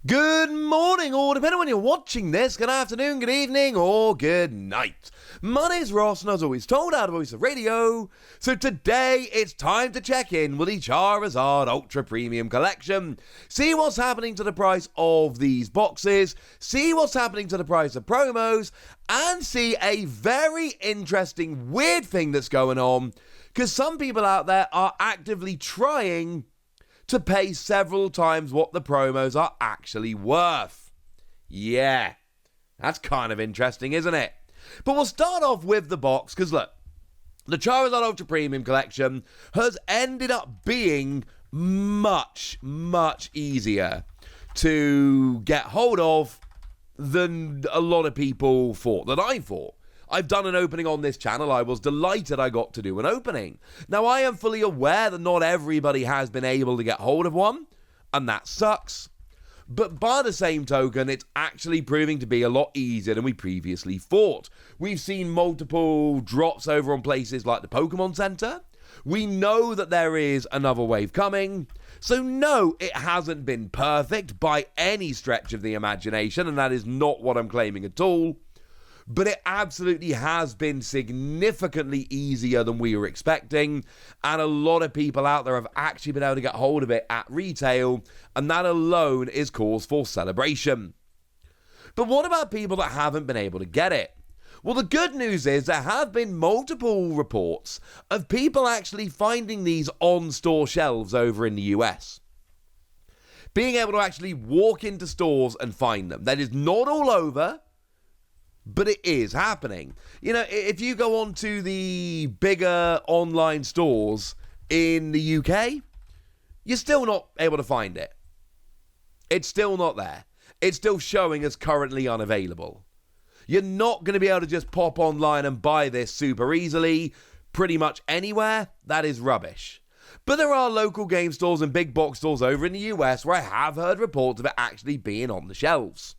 Good morning, or depending on when you're watching this, good afternoon, good evening, or good night. My name's Ross, and as always told out of Voice of Radio, so today it's time to check in with the Charizard Ultra Premium Collection, see what's happening to the price of these boxes, see what's happening to the price of promos, and see a very interesting, weird thing that's going on, because some people out there are actively trying to pay several times what the promos are actually worth. Yeah, that's kind of interesting, isn't it? But we'll start off with the box, because look, the Charizard Ultra Premium Collection has ended up being much, much easier to get hold of than a lot of people thought, that I thought. I've done an opening on this channel. I was delighted I got to do an opening. Now, I am fully aware that not everybody has been able to get hold of one, and that sucks. But by the same token, it's actually proving to be a lot easier than we previously thought. We've seen multiple drops over on places like the Pokémon Center. We know that there is another wave coming. So no, it hasn't been perfect by any stretch of the imagination, and that is not what I'm claiming at all. But it absolutely has been significantly easier than we were expecting, and a lot of people out there have actually been able to get hold of it at retail, and that alone is cause for celebration. But what about people that haven't been able to get it? Well, the good news is there have been multiple reports of people actually finding these on store shelves over in the US. Being able to actually walk into stores and find them. That is not all over, but it is happening. You know, if you go on to the bigger online stores in the UK, you're still not able to find it. It's still not there. It's still showing as currently unavailable. You're not going to be able to just pop online and buy this super easily, pretty much anywhere. That is rubbish. But there are local game stores and big box stores over in the US where I have heard reports of it actually being on the shelves.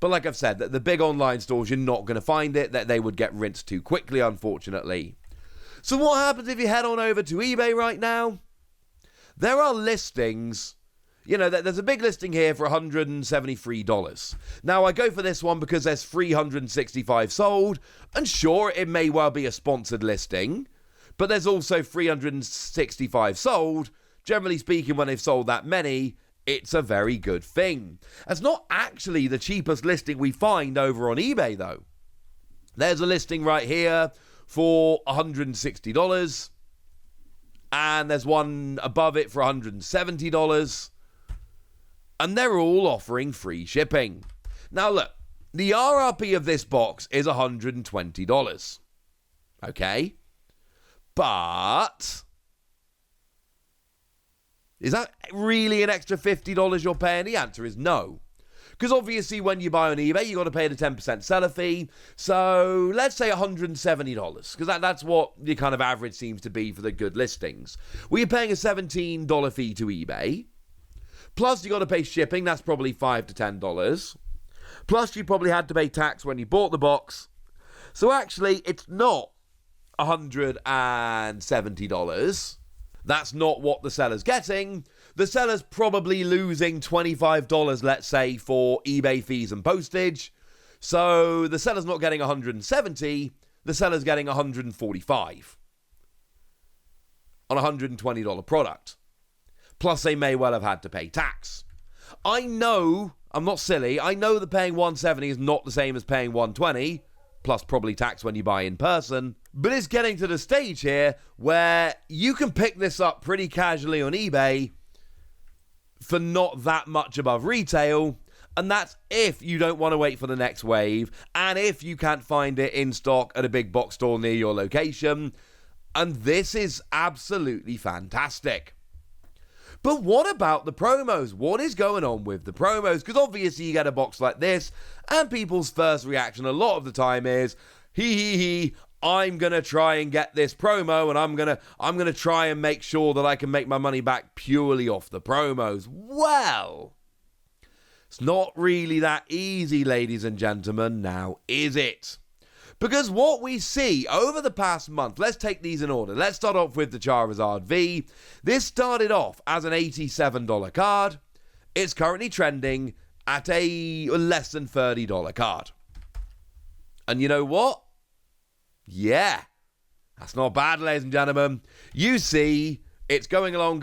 But like I've said, the big online stores, you're not going to find it, that they would get rinsed too quickly, unfortunately. So what happens if you head on over to eBay right now? There are listings. You know, there's a big listing here for $173. Now, I go for this one because there's 365 sold, and sure, it may well be a sponsored listing, but there's also 365 sold. Generally speaking, when they've sold that many, it's a very good thing. It's not actually the cheapest listing we find over on eBay, though. There's a listing right here for $160, and there's one above it for $170, and they're all offering free shipping. Now, look, the RRP of this box is $120. Okay? But is that really an extra $50 you're paying? The answer is no. Because obviously when you buy on eBay, you've got to pay the 10% seller fee. So let's say $170, because that's what the kind of average seems to be for the good listings. Well, you're paying a $17 fee to eBay. Plus, you got to pay shipping. That's probably $5 to $10. Plus, you probably had to pay tax when you bought the box. So actually, it's not $170. That's not what the seller's getting. The seller's probably losing $25, let's say, for eBay fees and postage. So the seller's not getting $170. The seller's getting $145 on a $120 product. Plus, they may well have had to pay tax. I know, I'm not silly, I know that paying $170 is not the same as paying $120, plus probably tax when you buy in person. But it's getting to the stage here where you can pick this up pretty casually on eBay for not that much above retail, and that's if you don't want to wait for the next wave, and if you can't find it in stock at a big box store near your location. And this is absolutely fantastic. But what about the promos? What is going on with the promos? Because obviously you get a box like this, and people's first reaction a lot of the time is, I'm going to try and get this promo, and I'm going to try and make sure that I can make my money back purely off the promos. Well, it's not really that easy, ladies and gentlemen, now is it? Because what we see over the past month, let's take these in order. Let's start off with the Charizard V. This started off as an $87 card. it's currently trending at a less than $30 card. And you know what? Yeah, that's not bad, ladies and gentlemen. You see, it's going along.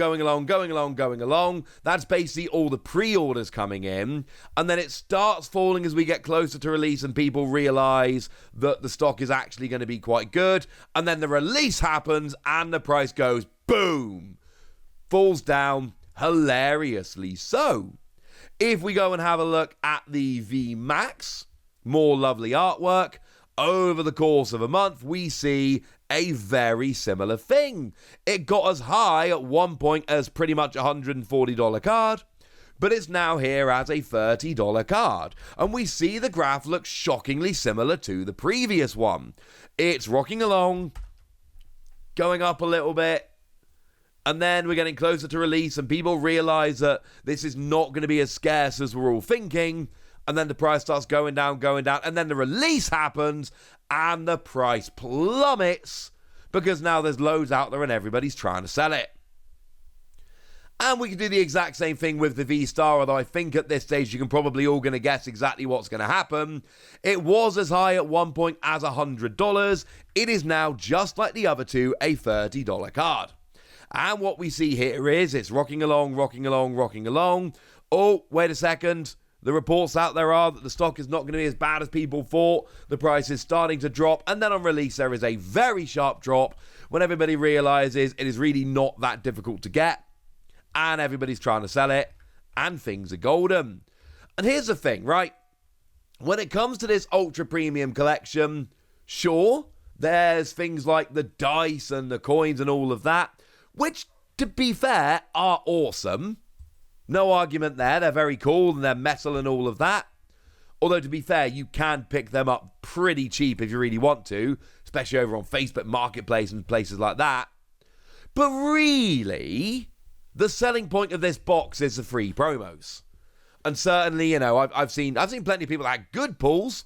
That's basically all the pre-orders coming in. And then it starts falling as we get closer to release and people realize that the stock is actually going to be quite good. And then the release happens and the price goes boom. Falls down hilariously so. If we go and have a look at the VMAX, more lovely artwork, over the course of a month, we see a very similar thing. It got as high at one point as pretty much a $140 card, but it's now here as a $30 card. And we see the graph looks shockingly similar to the previous one. It's rocking along, going up a little bit, and then we're getting closer to release, and people realize that this is not going to be as scarce as we're all thinking. And then the price starts going down, and then the release happens, and the price plummets, because now there's loads out there and everybody's trying to sell it. And we can do the exact same thing with the V-Star, although I think at this stage you can probably all going to guess exactly what's going to happen. It was as high at one point as $100. It is now, just like the other two, a $30 card. And what we see here is it's rocking along. Oh, wait a second. The reports out there are that the stock is not going to be as bad as people thought. The price is starting to drop. And then on release, there is a very sharp drop when everybody realizes it is really not that difficult to get. And everybody's trying to sell it. And things are golden. And here's the thing, right? When it comes to this ultra premium collection, sure, there's things like the dice and the coins and all of that, which, to be fair, are awesome. No argument there. They're very cool and they're metal and all of that. Although, to be fair, you can pick them up pretty cheap if you really want to, especially over on Facebook Marketplace and places like that. But really, the selling point of this box is the free promos. And certainly, I've seen plenty of people that had good pulls,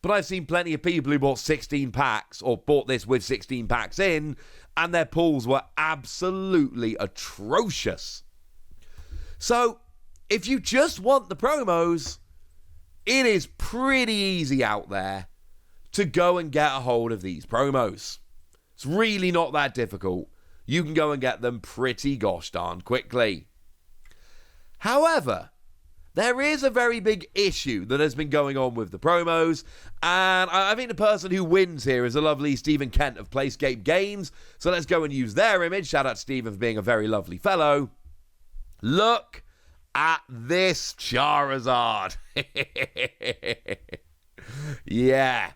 but I've seen plenty of people who bought 16 packs or bought this with 16 packs in, and their pulls were absolutely atrocious. So, if you just want the promos, it is pretty easy out there to go and get a hold of these promos. It's really not that difficult. You can go and get them pretty gosh darn quickly. However, there is a very big issue that has been going on with the promos, and I think the person who wins here is the lovely Stephen Kent of Playscape Games, so let's go and use their image. Shout out to Stephen for being a very lovely fellow. Look at this Charizard. Yeah.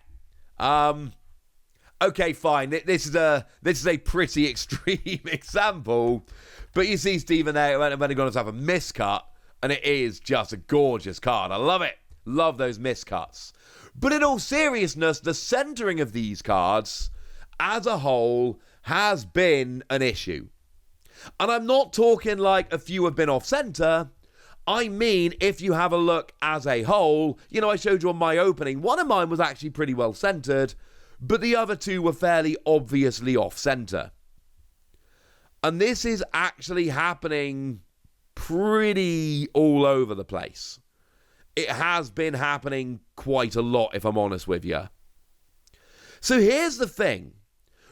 Okay, fine. This is a pretty extreme example, but you see Stephen there when he got himself a miscut, and it is just a gorgeous card. I love it. Love those miscuts. But in all seriousness, the centering of these cards as a whole has been an issue. And I'm not talking like a few have been off center. I mean, if you have a look as a whole, I showed you on my opening, one of mine was actually pretty well centered, but the other two were fairly obviously off center. And this is actually happening pretty all over the place. It has been happening quite a lot, if I'm honest with you. So here's the thing.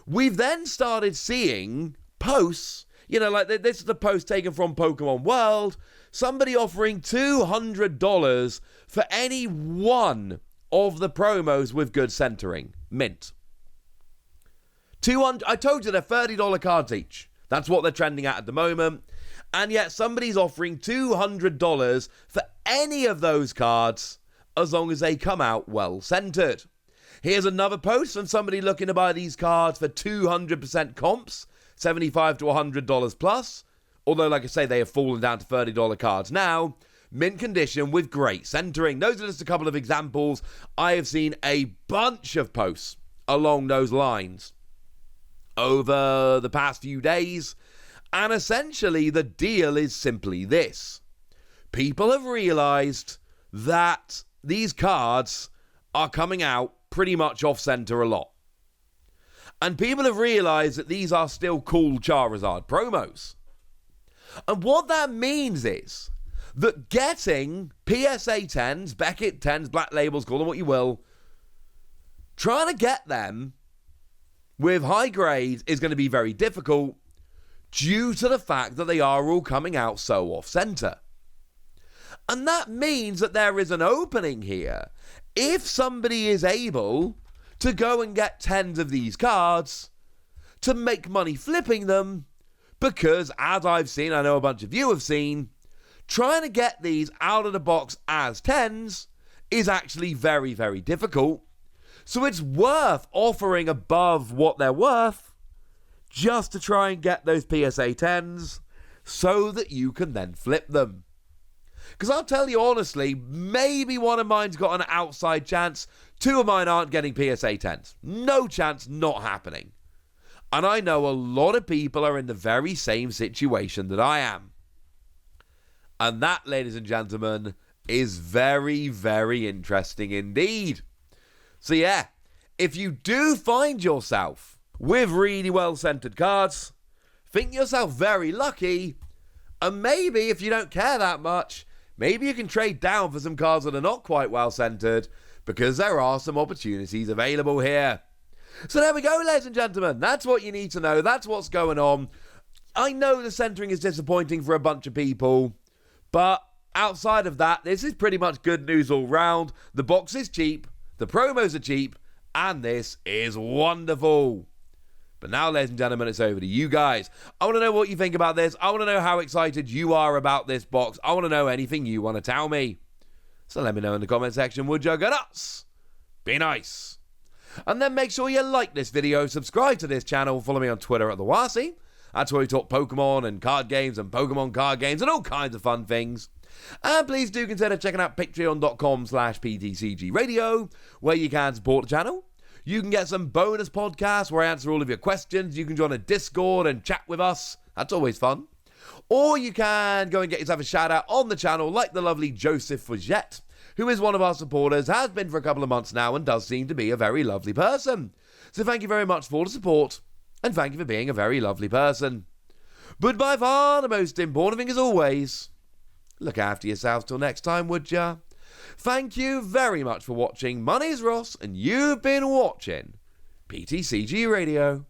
We've then started seeing posts, like this is the post taken from Pokémon World, somebody offering $200 for any one of the promos with good centering. Mint. I told you they're $30 cards each. That's what they're trending at the moment. And yet somebody's offering $200 for any of those cards as long as they come out well centered. Here's another post from somebody looking to buy these cards for 200% comps, $75 to $100 plus. Although, like I say, they have fallen down to $30 cards now. Mint condition with great centering. Those are just a couple of examples. I have seen a bunch of posts along those lines over the past few days. And essentially, the deal is simply this. People have realized that these cards are coming out pretty much off-center a lot. And people have realized that these are still cool Charizard promos. And what that means is that getting PSA 10s, Beckett 10s, Black Labels, call them what you will, trying to get them with high grades is going to be very difficult due to the fact that they are all coming out so off-center. And that means that there is an opening here. If somebody is able to go and get 10s of these cards to make money flipping them, because as I've seen, I know a bunch of you have seen, trying to get these out of the box as 10s is actually very, very difficult. So it's worth offering above what they're worth just to try and get those PSA 10s so that you can then flip them. Because I'll tell you honestly, maybe one of mine's got an outside chance. 2 of mine aren't getting PSA 10s. No chance, not happening. And I know a lot of people are in the very same situation that I am. And that, ladies and gentlemen, is very, very interesting indeed. So yeah, if you do find yourself with really well-centered cards, think yourself very lucky, and maybe if you don't care that much, maybe you can trade down for some cards that are not quite well-centered, because there are some opportunities available here. So there we go, ladies and gentlemen. That's what you need to know. That's what's going on. I know the centering is disappointing for a bunch of people, but outside of that, this is pretty much good news all round. The box is cheap, the promos are cheap, and this is wonderful. But now, ladies and gentlemen, it's over to you guys. I want to know what you think about this. I want to know how excited you are about this box. I want to know anything you want to tell me. So let me know in the comment section, would you? Go nuts. Be nice. And then make sure you like this video, subscribe to this channel, follow me on Twitter at TheWasi. That's where we talk Pokemon and card games and Pokemon card games and all kinds of fun things. And please do consider checking out patreon.com/PTCG Radio, where you can support the channel. You can get some bonus podcasts where I answer all of your questions. You can join a Discord and chat with us. That's always fun. Or you can go and get yourself a shout out on the channel like the lovely Joseph Fugette, who is one of our supporters, has been for a couple of months now, and does seem to be a very lovely person. So thank you very much for the support, and thank you for being a very lovely person. But by far the most important thing, as always, look after yourselves till next time, would ya? Thank you very much for watching. My name's Ross, and you've been watching PTCG Radio.